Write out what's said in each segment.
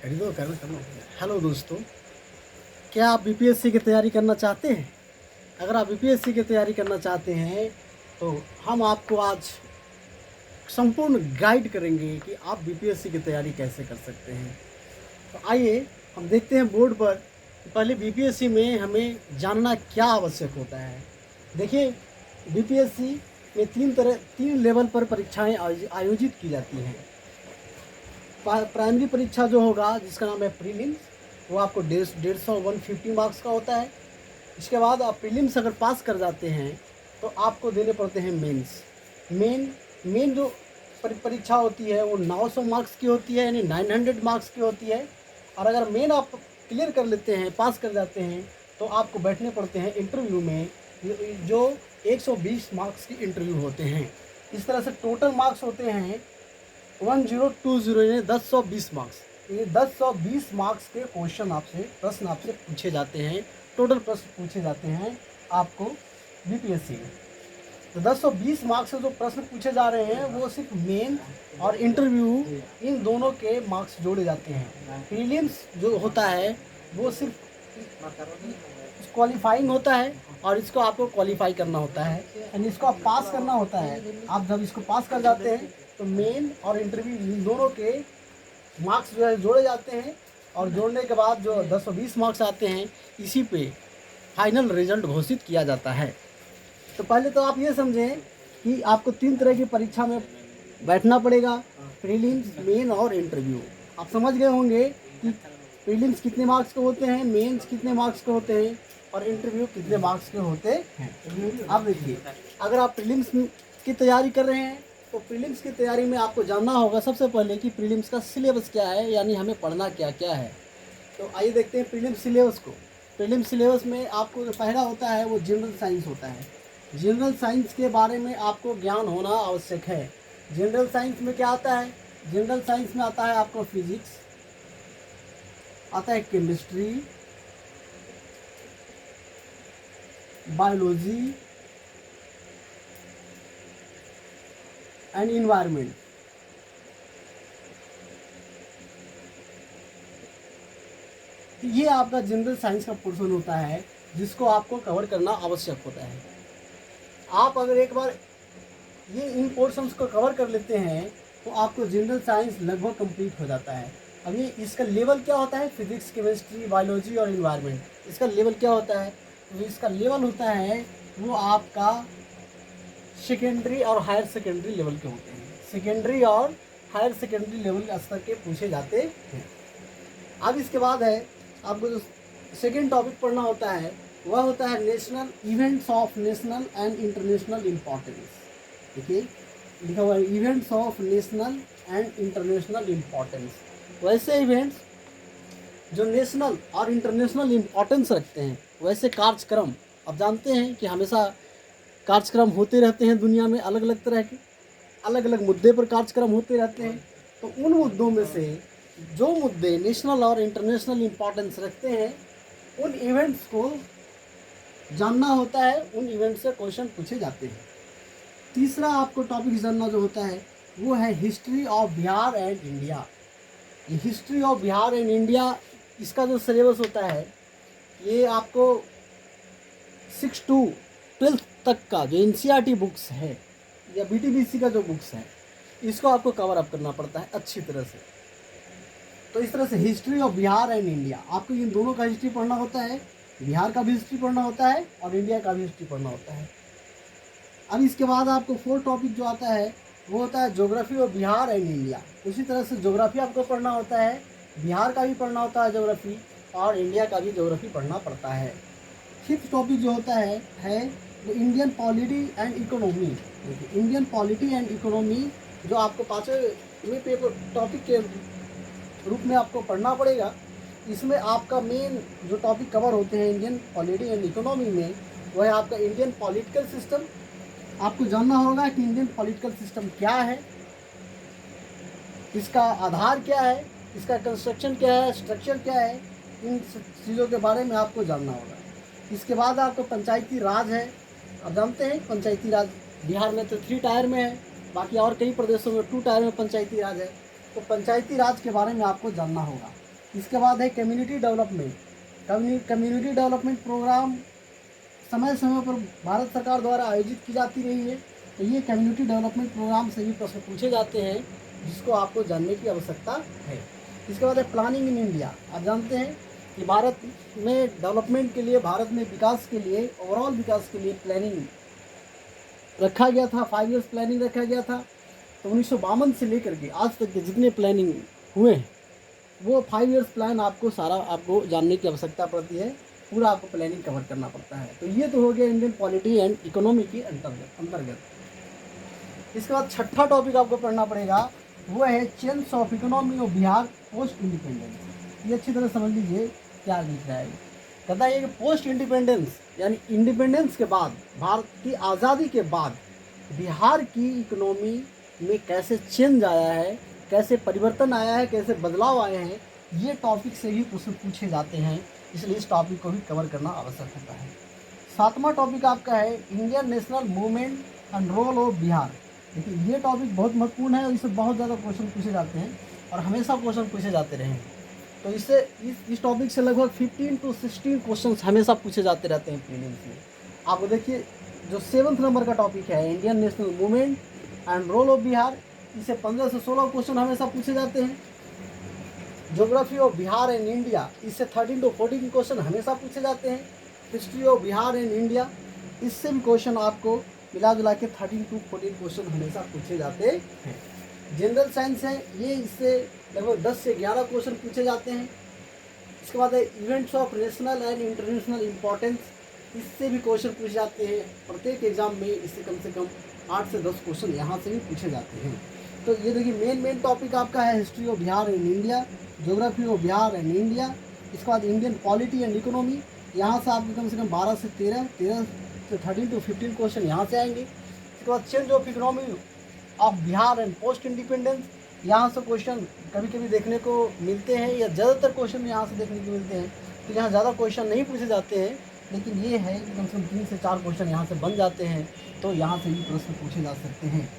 कर दो करना। हेलो दोस्तों, क्या आप बीपीएससी की तैयारी करना चाहते हैं? अगर आप बीपीएससी की तैयारी करना चाहते हैं तो हम आपको आज संपूर्ण गाइड करेंगे कि आप बीपीएससी की तैयारी कैसे कर सकते हैं। तो आइए हम देखते हैं बोर्ड पर कि पहले बीपीएससी में हमें जानना क्या आवश्यक होता है। देखिए, बीपीएससी में तीन लेवल पर परीक्षाएं आयोजित की जाती हैं। प्राइमरी परीक्षा जो होगा, जिसका नाम है प्रीलिम्स, वो आपको 150 मार्क्स का होता है। इसके बाद आप प्रीलिम्स अगर पास कर जाते हैं तो आपको देने पड़ते हैं मेंस। मेन जो परीक्षा होती है वो 900 मार्क्स की होती है, यानी 900 मार्क्स की होती है। और अगर मेन आप क्लियर कर लेते हैं, पास कर जाते हैं, तो आपको बैठने पड़ते हैं इंटरव्यू में, जो 120 मार्क्स की इंटरव्यू होते हैं। इस तरह से टोटल मार्क्स होते हैं 1020, यानी 1020 मार्क्स। ये 1020 मार्क्स के प्रश्न आपसे पूछे जाते हैं। टोटल प्रश्न पूछे जाते हैं आपको बीपीएससी में। तो 1020 मार्क्स से जो प्रश्न पूछे जा रहे हैं वो सिर्फ मेन और इंटरव्यू, इन दोनों के मार्क्स जोड़े जाते हैं। प्रीलिम्स जो होता है वो सिर्फ क्वालिफाइंग होता है और इसको आपको क्वालिफाई करना होता है, यानी इसको आप पास करना होता है। आप जब इसको पास कर जाते हैं तो मेन और इंटरव्यू इन दोनों के मार्क्स जो है जोड़े जाते हैं, और जोड़ने के बाद जो 1020 मार्क्स आते हैं, इसी पे फाइनल रिजल्ट घोषित किया जाता है। तो पहले तो आप ये समझें कि आपको 3 तरह की परीक्षा में बैठना पड़ेगा: प्रीलिम्स, मेन और इंटरव्यू। आप समझ गए होंगे कि प्रीलिम्स कितने मार्क्स के होते हैं, मेंस कितने मार्क्स के होते हैं और इंटरव्यू कितने मार्क्स के होते हैं। अब देखिए, अगर आप प्रीलिम्स की तैयारी कर रहे हैं तो प्रीलिम्स की तैयारी में आपको जानना होगा सबसे पहले कि प्रीलिम्स का सिलेबस क्या है, यानी हमें पढ़ना क्या क्या है। तो आइए देखते हैं प्रीलिम्स सिलेबस को। प्रीलिम्स सिलेबस में आपको जो पहला होता है वो जनरल साइंस होता है। जनरल साइंस के बारे में आपको ज्ञान होना आवश्यक है। जनरल साइंस में क्या आता है? जनरल साइंस में आता है आपको फिजिक्स, आता है केमिस्ट्री, बायोलॉजी एंड इन्वायरमेंट। ये आपका जनरल साइंस का पोर्शन होता है जिसको आपको कवर करना आवश्यक होता है। आप अगर एक बार ये इन पोर्शंस को कवर कर लेते हैं तो आपको जनरल साइंस लगभग कंप्लीट हो जाता है। अब ये इसका लेवल क्या होता है? फिजिक्स, केमिस्ट्री, बायोलॉजी और इन्वायरमेंट, इसका लेवल क्या होता है? तो इसका लेवल होता है वो आपका सेकेंडरी और हायर सेकेंडरी लेवल के होते हैं। सेकेंडरी और हायर सेकेंडरी लेवल स्तर के पूछे जाते हैं। अब इसके बाद है आपको जो सेकेंड टॉपिक पढ़ना होता है वह होता है national events of national and international importance. देखिए, लिखा हुआ है events of national and international importance. वैसे इवेंट्स जो नेशनल और इंटरनेशनल इम्पोर्टेंस रखते हैं, वैसे कार्यक्रम। आप जानते हैं कि हमेशा कार्यक्रम होते रहते हैं दुनिया में, अलग अलग तरह के, अलग अलग मुद्दे पर कार्यक्रम होते रहते हैं। तो उन मुद्दों में से जो मुद्दे नेशनल और इंटरनेशनल इम्पोर्टेंस रखते हैं, उन इवेंट्स को जानना होता है, उन इवेंट से क्वेश्चन पूछे जाते हैं। तीसरा आपको टॉपिक जानना जो होता है वो है history of Bihar and India. ये history of Bihar and India, इसका जो सिलेबस होता है ये आपको 6 to 12 तक का जो एनसीईआरटी बुक्स है या बीटीबीसी का जो बुक्स है, इसको आपको कवर अप करना पड़ता है अच्छी तरह से। तो इस तरह से history of Bihar and India, आपको इन दोनों का हिस्ट्री पढ़ना होता है, बिहार का भी हिस्ट्री पढ़ना होता है और इंडिया का भी हिस्ट्री पढ़ना होता है। अब इसके बाद आपको फोर्थ टॉपिक जो आता है वो होता है geography of Bihar and India. उसी तरह से ज्योग्राफी आपको पढ़ना होता है, बिहार का भी पढ़ना होता है ज्योग्राफी, और इंडिया का भी ज्योग्राफी पढ़ना पड़ता है। फिफ्थ टॉपिक जो होता है Indian polity and economy. Indian polity and economy जो आपको 5वें पेपर टॉपिक के रूप में आपको पढ़ना पड़ेगा। इसमें आपका मेन जो टॉपिक कवर होते हैं इंडियन पॉलिटी एंड इकोनॉमी में, वह है आपका इंडियन पॉलिटिकल सिस्टम। आपको जानना होगा कि इंडियन पॉलिटिकल सिस्टम क्या है, इसका आधार क्या है, इसका कंस्ट्रक्शन क्या है, स्ट्रक्चर क्या है, इन चीज़ों के बारे में आपको जानना होगा। इसके बाद आपको पंचायती राज है। आप जानते हैं पंचायती राज बिहार में तो 3 टायर में है, बाकी और कई प्रदेशों में 2 टायर में पंचायती राज है। तो पंचायती राज के बारे में आपको जानना होगा। इसके बाद है community development. Community development programme समय समय पर भारत सरकार द्वारा आयोजित की जाती रही है। तो ये कम्युनिटी डेवलपमेंट प्रोग्राम से भी प्रश्न पूछे जाते हैं, जिसको आपको जानने की आवश्यकता है। इसके बाद है प्लानिंग इन इंडिया। आप जानते हैं कि भारत में डेवलपमेंट के लिए, भारत में विकास के लिए, ओवरऑल विकास के लिए प्लानिंग रखा गया था, 5 ईयर्स प्लानिंग रखा गया था। तो 1952 से लेकर के आज तक के जितने प्लानिंग हुए हैं वो 5 ईयर्स प्लान आपको सारा आपको जानने की आवश्यकता पड़ती है, पूरा आपको प्लानिंग कवर करना पड़ता है। तो ये तो हो गया इंडियन पॉलिटी एंड इकोनॉमी के अंतर्गत। इसके बाद छठा टॉपिक आपको पढ़ना पड़ेगा, वो है change of economy of Bihar post independence. ये अच्छी तरह समझ लीजिए क्या लिख रहा है। कहता है कि पोस्ट इंडिपेंडेंस यानी इंडिपेंडेंस के बाद, भारत की आज़ादी के बाद बिहार की इकोनॉमी में कैसे चेंज आया है, कैसे परिवर्तन आया है, कैसे बदलाव आए हैं, ये टॉपिक से ही प्रश्न पूछे जाते हैं। इसलिए इस टॉपिक को भी कवर करना आवश्यक होता है। सातवां टॉपिक आपका है Indian national movement and role of Bihar. देखिए ये टॉपिक बहुत महत्वपूर्ण है और इससे बहुत ज़्यादा क्वेश्चन पूछे जाते हैं और हमेशा क्वेश्चन पूछे जाते रहे हैं। तो इससे इस टॉपिक से लगभग 15 to 16 क्वेश्चन हमेशा पूछे जाते रहते हैं प्रीलिम्स में। आप देखिए जो 7th नंबर का टॉपिक है Indian national movement and role of Bihar, इसे 15 से 16 क्वेश्चन हमेशा पूछे जाते हैं। Geography of Bihar and India, इससे 13 to 14 क्वेश्चन हमेशा पूछे जाते हैं। History of Bihar and India, इससे भी क्वेश्चन आपको मिला जुला के 13 to 14 क्वेश्चन हमेशा पूछे जाते हैं। जनरल साइंस है ये, इससे लगभग 10 से 11 क्वेश्चन पूछे जाते हैं। इसके बाद है events of national and international importance, इससे भी क्वेश्चन पूछे जाते हैं। प्रत्येक एग्जाम में इससे कम 8 से 10 क्वेश्चन यहाँ से भी पूछे जाते हैं। तो ये देखिए मेन टॉपिक आपका है history of Bihar and India, geography of Bihar and India. इसके बाद इंडियन पॉलिटी एंड इकोनॉमी, यहाँ से आपको कम 12 से 13 से 13 to 15 क्वेश्चन यहाँ से आएंगे। इसके बाद change of economy of Bihar and post independence, यहाँ से क्वेश्चन कभी कभी देखने को मिलते हैं या ज़्यादातर क्वेश्चन यहाँ से देखने को मिलते हैं। तो यहाँ ज़्यादा क्वेश्चन नहीं पूछे जाते हैं, लेकिन ये है कि कम से कम 3 से 4 क्वेश्चन यहाँ से बन जाते हैं। तो यहाँ से भी प्रश्न पूछे जा सकते हैं।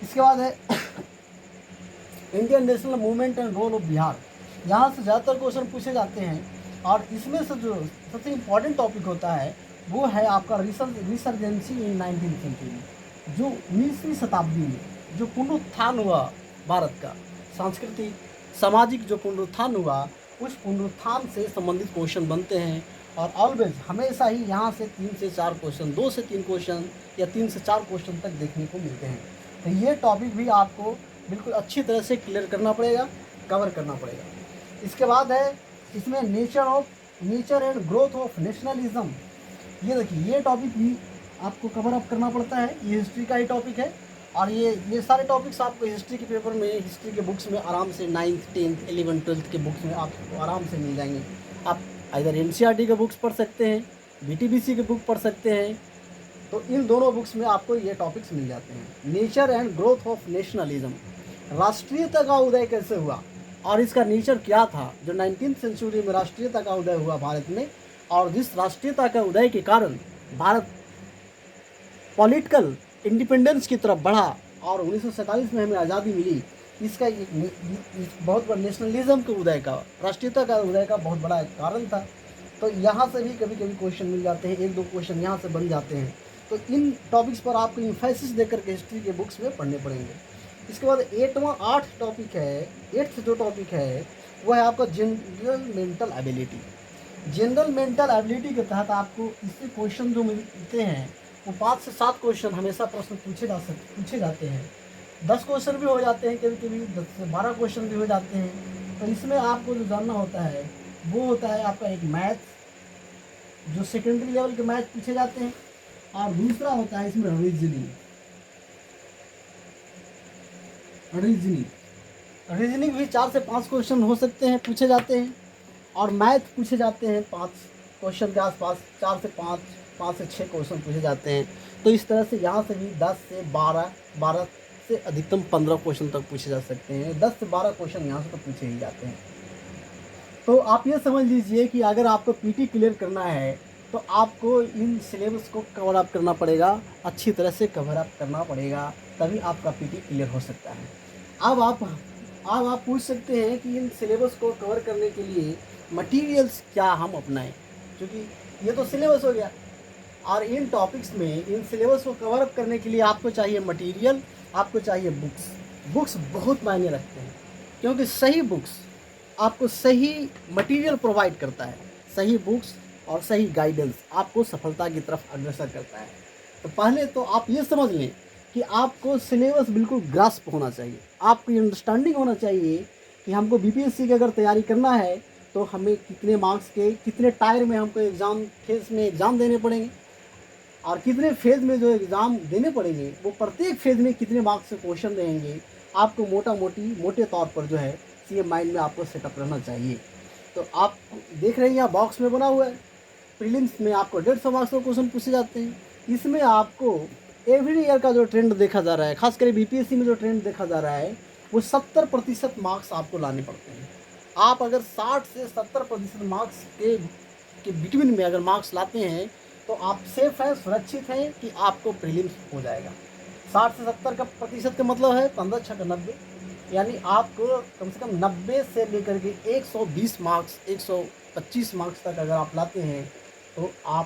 इसके बाद है Indian national movement and role of Bihar, यहाँ से ज़्यादातर क्वेश्चन पूछे जाते हैं। और इसमें से जो सबसे इम्पॉर्टेंट टॉपिक होता है वो है आपका रिसर्जेंसी इन 19th सेंचुरी, जो 19वीं शताब्दी में जो पुनरुत्थान हुआ भारत का, सांस्कृतिक सामाजिक जो पुनरुत्थान हुआ, उस पुनरुत्थान से संबंधित क्वेश्चन बनते हैं। और ऑलवेज हमेशा ही यहाँ से 3 से 4 क्वेश्चन, 2 से 3 क्वेश्चन या 3 से 4 क्वेश्चन तक देखने को मिलते हैं। तो ये टॉपिक भी आपको बिल्कुल अच्छी तरह से क्लियर करना पड़ेगा, कवर करना पड़ेगा। इसके बाद है इसमें nature and growth of nationalism. ये देखिए ये टॉपिक भी आपको कवर अप करना पड़ता है, ये हिस्ट्री का ही टॉपिक है। और ये सारे टॉपिक्स आपको हिस्ट्री के पेपर में, हिस्ट्री के बुक्स में आराम से 9th 10th 11th 12th के बुक्स में आपको आराम से मिल जाएंगे। आप इधर NCERT के बुक्स पढ़ सकते हैं, BTBC के बुक पढ़ सकते हैं। तो इन दोनों बुक्स में आपको ये टॉपिक्स मिल जाते हैं। Nature and growth of nationalism, राष्ट्रीयता का उदय कैसे हुआ और इसका नेचर क्या था, जो 19th सेंचुरी में राष्ट्रीयता का उदय हुआ भारत में, और जिस राष्ट्रीयता के उदय के कारण भारत पॉलिटिकल इंडिपेंडेंस की तरफ बढ़ा और 1947 में हमें आज़ादी मिली। इसका एक बहुत बड़ा नेशनलिज्म के उदय का, राष्ट्रीयता का उदय का बहुत बड़ा कारण था। तो यहाँ से भी कभी कभी क्वेश्चन मिल जाते हैं, 1-2 क्वेश्चन यहाँ से बन जाते हैं। तो इन टॉपिक्स पर आपको इन्फेसिस देकर के हिस्ट्री के बुक्स में पढ़ने पड़ेंगे। इसके बाद 8th टॉपिक है, 8th जो टॉपिक है वह है आपका general mental ability. General mental ability के तहत आपको इससे क्वेश्चन जो मिलते हैं वो 5 से 7 क्वेश्चन हमेशा प्रश्न पूछे जाते हैं। 10 क्वेश्चन भी हो जाते हैं, कभी कभी 10 से 12 क्वेश्चन भी हो जाते हैं। तो इसमें आपको जो जानना होता है वो होता है आपका एक मैथ, जो सेकेंडरी लेवल के मैथ पूछे जाते हैं, और दूसरा होता है इसमें रीजनिंग भी 4 से 5 क्वेश्चन हो सकते हैं, पूछे जाते हैं। और मैथ पूछे जाते हैं 5 क्वेश्चन के आसपास, 4 से 5 से 6 क्वेश्चन पूछे जाते हैं। तो इस तरह से यहाँ से भी 10 से 12 से अधिकतम 15 क्वेश्चन तक पूछे जा सकते हैं। 10 से 12 क्वेश्चन यहाँ से तो पूछे ही जाते हैं। तो आप ये समझ लीजिए कि अगर आपको पीटी क्लियर करना है तो आपको इन सिलेबस को कवर अप करना पड़ेगा, अच्छी तरह से कवर अप करना पड़ेगा, तभी आपका पीटी क्लियर हो सकता है। अब आप अब आप पूछ सकते हैं कि इन सिलेबस को कवर करने के लिए मटेरियल्स क्या हम अपनाएं, क्योंकि ये तो सिलेबस हो गया, और इन टॉपिक्स में इन सिलेबस को कवर अप करने के लिए आपको चाहिए मटेरियल, आपको चाहिए बुक्स। बुक्स बहुत मायने रखते हैं, क्योंकि सही बुक्स आपको सही मटेरियल प्रोवाइड करता है। सही बुक्स और सही गाइडेंस आपको सफलता की तरफ अग्रसर करता है। तो पहले तो आप ये समझ लें कि आपको सिलेबस बिल्कुल ग्रास्प होना चाहिए, आपको ये अंडरस्टैंडिंग होना चाहिए कि हमको बीपीएससी की अगर तैयारी करना है तो हमें कितने मार्क्स के कितने टायर में हमको एग्ज़ाम फेज में एग्ज़ाम देने पड़ेंगे, और कितने फेज़ में जो एग्ज़ाम देने पड़ेंगे वो प्रत्येक फेज़ में कितने मार्क्स से क्वेश्चन रहेंगे, आपको मोटे तौर पर जो है ये माइंड में आपको सेटअप रहना चाहिए। तो आप देख रहे हैं यहाँ बॉक्स में बना हुआ है, प्रीलिम्स में आपको 150 मार्क्स के क्वेश्चन पूछे जाते हैं। इसमें आपको एवरी ईयर का जो ट्रेंड देखा जा रहा है, खासकर बीपीएससी में जो ट्रेंड देखा जा रहा है, वो 70% मार्क्स आपको लाने पड़ते हैं। आप अगर 60 से 70% मार्क्स के बिटवीन में अगर मार्क्स लाते हैं तो आप सेफ हैं, सुरक्षित हैं कि आपको प्रीलिम्स हो जाएगा। 60 से 70 का प्रतिशत का मतलब है 15 6 का 90, यानी आपको कम से कम 90 से लेकर के 120 मार्क्स 125 मार्क्स तक अगर आप लाते हैं तो आप